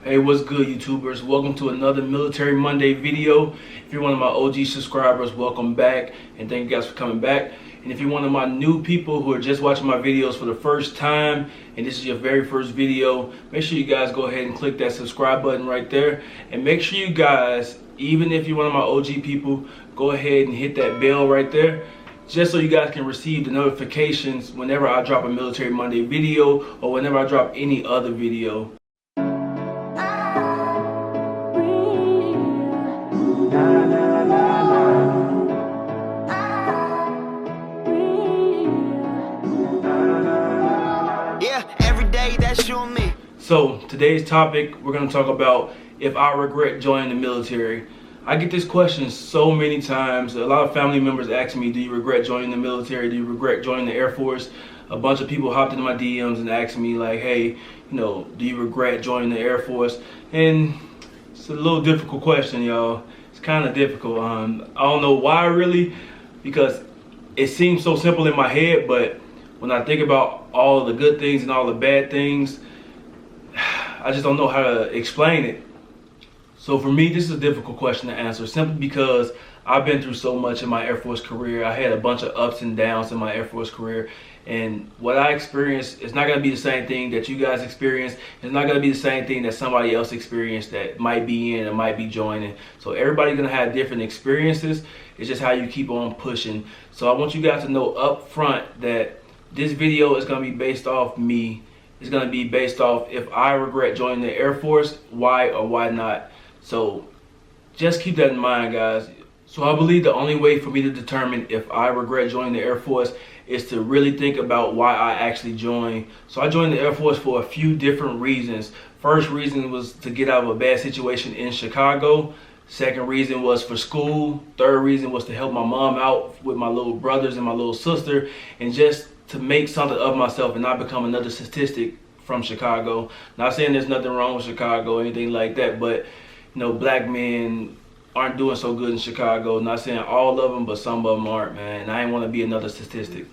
Hey, what's good, YouTubers? Welcome to another Military Monday video. If you're one of my OG subscribers, welcome back, and thank you guys for coming back. And if you're one of my new people who are just watching my videos for the first time, and this is your very first video, make sure you guys go ahead and click that subscribe button right there. And make sure you guys, even if you're one of my OG people, go ahead and hit that bell right there, just so you guys can receive the notifications whenever I drop a Military Monday video or whenever I drop any other video. So today's topic, we're going to talk about if I regret joining the military. I get this question so many times. A lot of family members ask me, do you regret joining the military? Do you regret joining the Air Force? A bunch of people hopped into my DMs and asked me like, hey, do you regret joining the Air Force? And it's a little difficult question, y'all. It's kind of difficult. I don't know why really, because it seems so simple in my head, but when I think about all the good things and all the bad things, I just don't know how to explain it. So for me, this is a difficult question to answer, simply because I've been through so much in my Air Force career. I had a bunch of ups and downs in my Air Force career, and what I experienced is not going to be the same thing that you guys experienced. It's not going to be the same thing that somebody else experienced that might be in or might be joining. So everybody's going to have different experiences. It's just how you keep on pushing. So I want you guys to know up front that this video is going to be based off me. It's going to be based off if I regret joining the Air Force, why or why not. So just keep that in mind, guys. So I believe the only way for me to determine if I regret joining the Air Force is to really think about why I actually joined. So I joined the Air Force for a few different reasons. First reason was to get out of a bad situation in Chicago. Second reason was for school. Third reason was to help my mom out with my little brothers and my little sister, and just to make something of myself and not become another statistic from Chicago. Not saying there's nothing wrong with Chicago or anything like that, but black men aren't doing so good in Chicago. Not saying all of them, but some of them aren't, man. And I ain't want to be another statistic.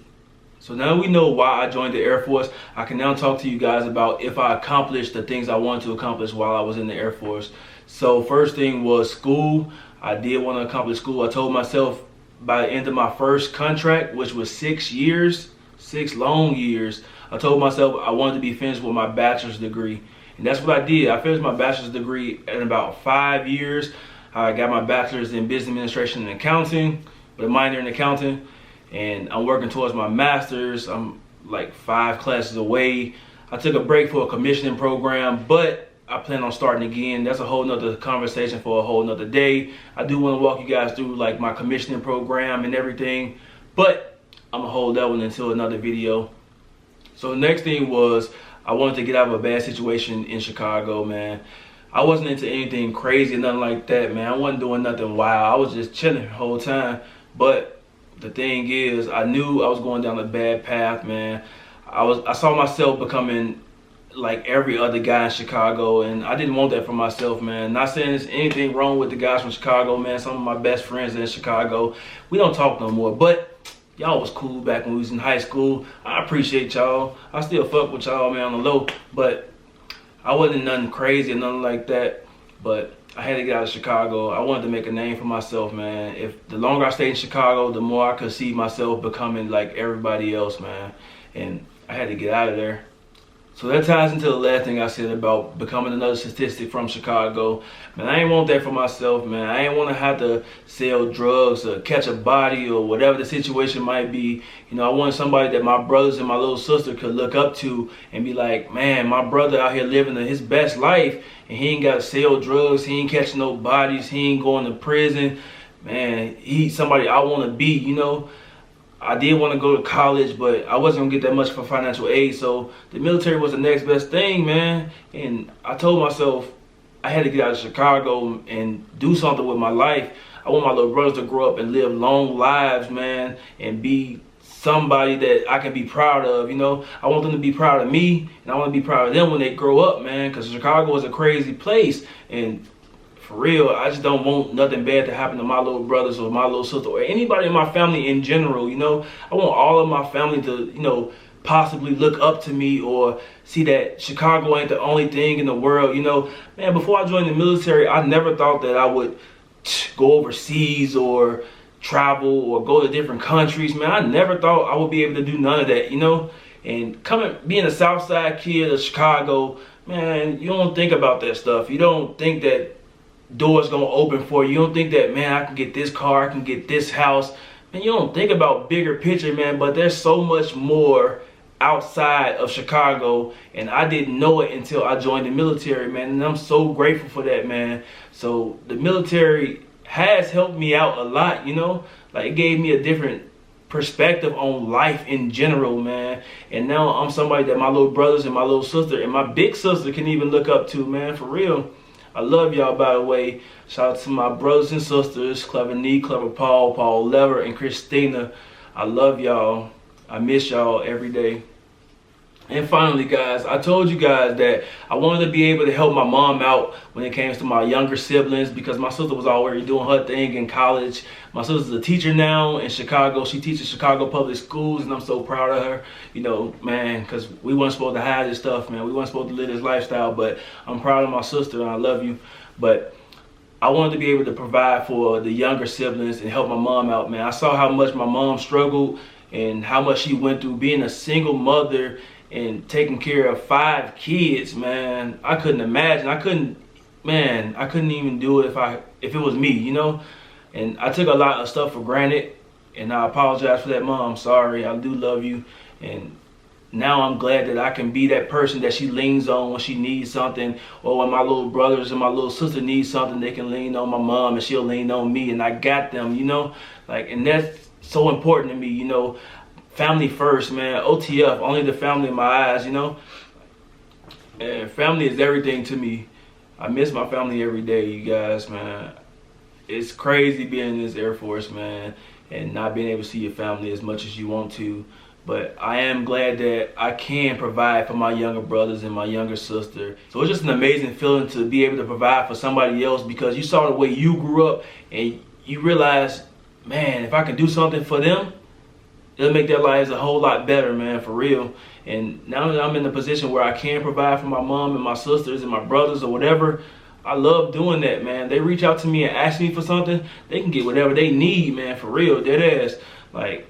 So now we know why I joined the Air Force. I can now talk to you guys about if I accomplished the things I wanted to accomplish while I was in the Air Force. So first thing was school. I did want to accomplish school. I told myself by the end of my first contract, which was 6 years, 6 long years, I told myself I wanted to be finished with my bachelor's degree. And that's what I did. I finished my bachelor's degree in about 5 years. I got my bachelor's in business administration and accounting, with a minor in accounting. And I'm working towards my master's. I'm like 5 classes away. I took a break for a commissioning program, but I plan on starting again. That's a whole nother conversation for a whole nother day. I do want to walk you guys through like my commissioning program and everything, but I'm gonna hold that one until another video. So the next thing was I wanted to get out of a bad situation in Chicago, man. I wasn't into anything crazy or nothing like that, man. I wasn't doing nothing wild. I was just chilling the whole time. But the thing is, I knew I was going down a bad path, man. I saw myself becoming like every other guy in Chicago, and I didn't want that for myself, man. Not saying there's anything wrong with the guys from Chicago, man. Some of my best friends are in Chicago. We don't talk no more, but y'all was cool back when we was in high school. I appreciate y'all. I still fuck with y'all, man, on the low, but I wasn't nothing crazy or nothing like that. But I had to get out of Chicago. I wanted to make a name for myself, man. If the longer I stayed in Chicago, the more I could see myself becoming like everybody else, man. And I had to get out of there. So that ties into the last thing I said about becoming another statistic from Chicago. Man, I ain't want that for myself, man. I ain't want to have to sell drugs or catch a body or whatever the situation might be. I wanted somebody that my brothers and my little sister could look up to and be like, man, my brother out here living his best life, and he ain't got to sell drugs, he ain't catching no bodies, he ain't going to prison. Man, he's somebody I want to be, I did want to go to college, but I wasn't going to get that much for financial aid. So the military was the next best thing, man. And I told myself I had to get out of Chicago and do something with my life. I want my little brothers to grow up and live long lives, man, and be somebody that I can be proud of, I want them to be proud of me, and I want to be proud of them when they grow up, man, because Chicago is a crazy place. And for real, I just don't want nothing bad to happen to my little brothers or my little sister or anybody in my family in general, I want all of my family to, possibly look up to me or see that Chicago ain't the only thing in the world. You know, man, before I joined the military, I never thought that I would go overseas or travel or go to different countries. Man, I never thought I would be able to do none of that, you know. And being a South Side kid of Chicago, man, you don't think about that stuff. You don't think that doors gonna open for you. You don't think that, man, I can get this car, I can get this house. Man, you don't think about bigger picture, man. But there's so much more outside of Chicago, and I didn't know it until I joined the military, man. And I'm so grateful for that, man. So the military has helped me out a lot, you know. Like, it gave me a different perspective on life in general, man. And now I'm somebody that my little brothers and my little sister and my big sister can even look up to, man, for real. I love y'all, by the way. Shout out to my brothers and sisters, Clever Nee, Clever Paul, Paul Lever, and Christina. I love y'all. I miss y'all every day. And finally, guys, I told you guys that I wanted to be able to help my mom out when it came to my younger siblings, because my sister was already doing her thing in college. My sister's a teacher now in Chicago. She teaches Chicago public schools, and I'm so proud of her. You know, man, because we weren't supposed to hide this stuff, man. We weren't supposed to live this lifestyle, but I'm proud of my sister, and I love you. But I wanted to be able to provide for the younger siblings and help my mom out, man. I saw how much my mom struggled and how much she went through being a single mother and taking care of 5 kids, man. I couldn't imagine. I couldn't even do it if it was me, you know. And I took a lot of stuff for granted, and I apologize for that, Mom. I'm sorry. I do love you, and now I'm glad that I can be that person that she leans on when she needs something, or when my little brothers and my little sister need something, they can lean on my mom and she'll lean on me, and I got them, you know. Like, and that's so important to me, you know. Family first, man. OTF, only the family in my eyes, you know. And family is everything to me. I miss my family every day, you guys, man. It's crazy being in this Air Force, man, and not being able to see your family as much as you want to. But I am glad that I can provide for my younger brothers and my younger sister. So it's just an amazing feeling to be able to provide for somebody else, because you saw the way you grew up and you realize, man, if I can do something for them, it'll make their lives a whole lot better, man, for real. And now that I'm in the position where I can provide for my mom and my sisters and my brothers or whatever, I love doing that, man. They reach out to me and ask me for something, they can get whatever they need, man, for real, dead ass. Like,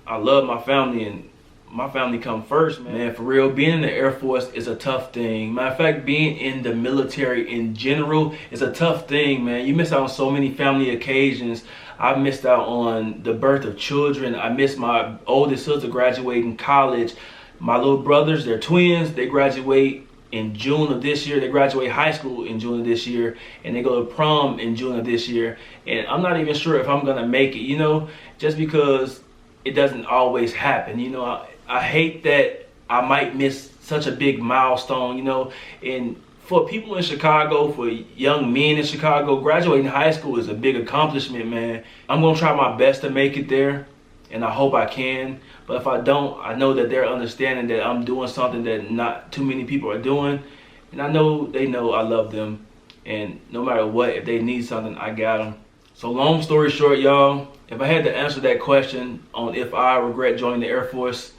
I love my family, and my family come first, man, for real. Being in the Air Force is a tough thing. Matter of fact, being in the military in general is a tough thing, man. You miss out on so many family occasions. I missed out on the birth of children. I missed my oldest sister graduating college. My little brothers, they're twins. They graduate in June of this year. They graduate high school in June of this year, and they go to prom in June of this year. And I'm not even sure if I'm gonna make it, you know, just because it doesn't always happen. You know, I hate that I might miss such a big milestone, you know. And for people in Chicago, for young men in Chicago, graduating high school is a big accomplishment, man. I'm gonna try my best to make it there, and I hope I can. But if I don't, I know that they're understanding that I'm doing something that not too many people are doing. And I know they know I love them. And no matter what, if they need something, I got them. So long story short, y'all, if I had to answer that question on if I regret joining the Air Force,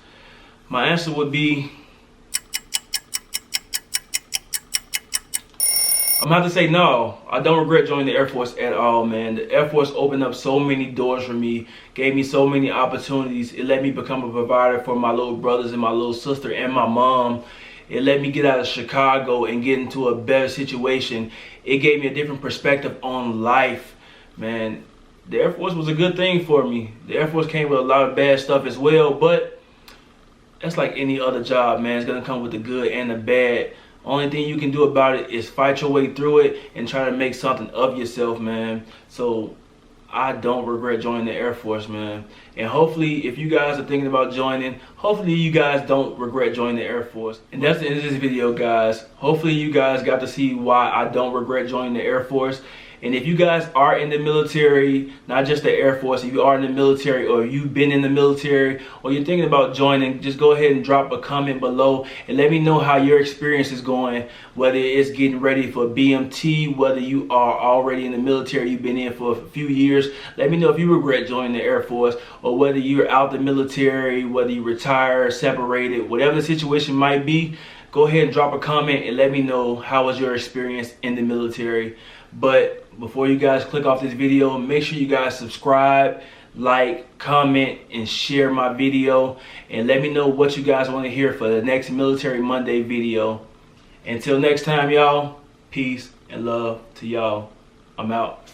my answer would be, I'm gonna have to say no. I don't regret joining the Air Force at all, man. The Air Force opened up so many doors for me, gave me so many opportunities. It let me become a provider for my little brothers and my little sister and my mom. It let me get out of Chicago and get into a better situation. It gave me a different perspective on life, man. The Air Force was a good thing for me. The Air Force came with a lot of bad stuff as well, but that's like any other job, man. It's gonna come with the good and the bad. Only thing you can do about it is fight your way through it and try to make something of yourself, man. So I don't regret joining the Air Force, man. And hopefully, if you guys are thinking about joining, hopefully you guys don't regret joining the Air Force. And that's the end of this video, guys. Hopefully you guys got to see why I don't regret joining the Air Force. And if you guys are in the military, not just the Air Force, if you are in the military or you've been in the military or you're thinking about joining, just go ahead and drop a comment below and let me know how your experience is going, whether it's getting ready for BMT, whether you are already in the military, you've been in for a few years. Let me know if you regret joining the Air Force, or whether you're out the military, whether you retire, separated, whatever the situation might be. Go ahead and drop a comment and let me know how was your experience in the military. But before you guys click off this video, make sure you guys subscribe, like, comment, and share my video. And let me know what you guys want to hear for the next Military Monday video. Until next time, y'all, peace and love to y'all. I'm out.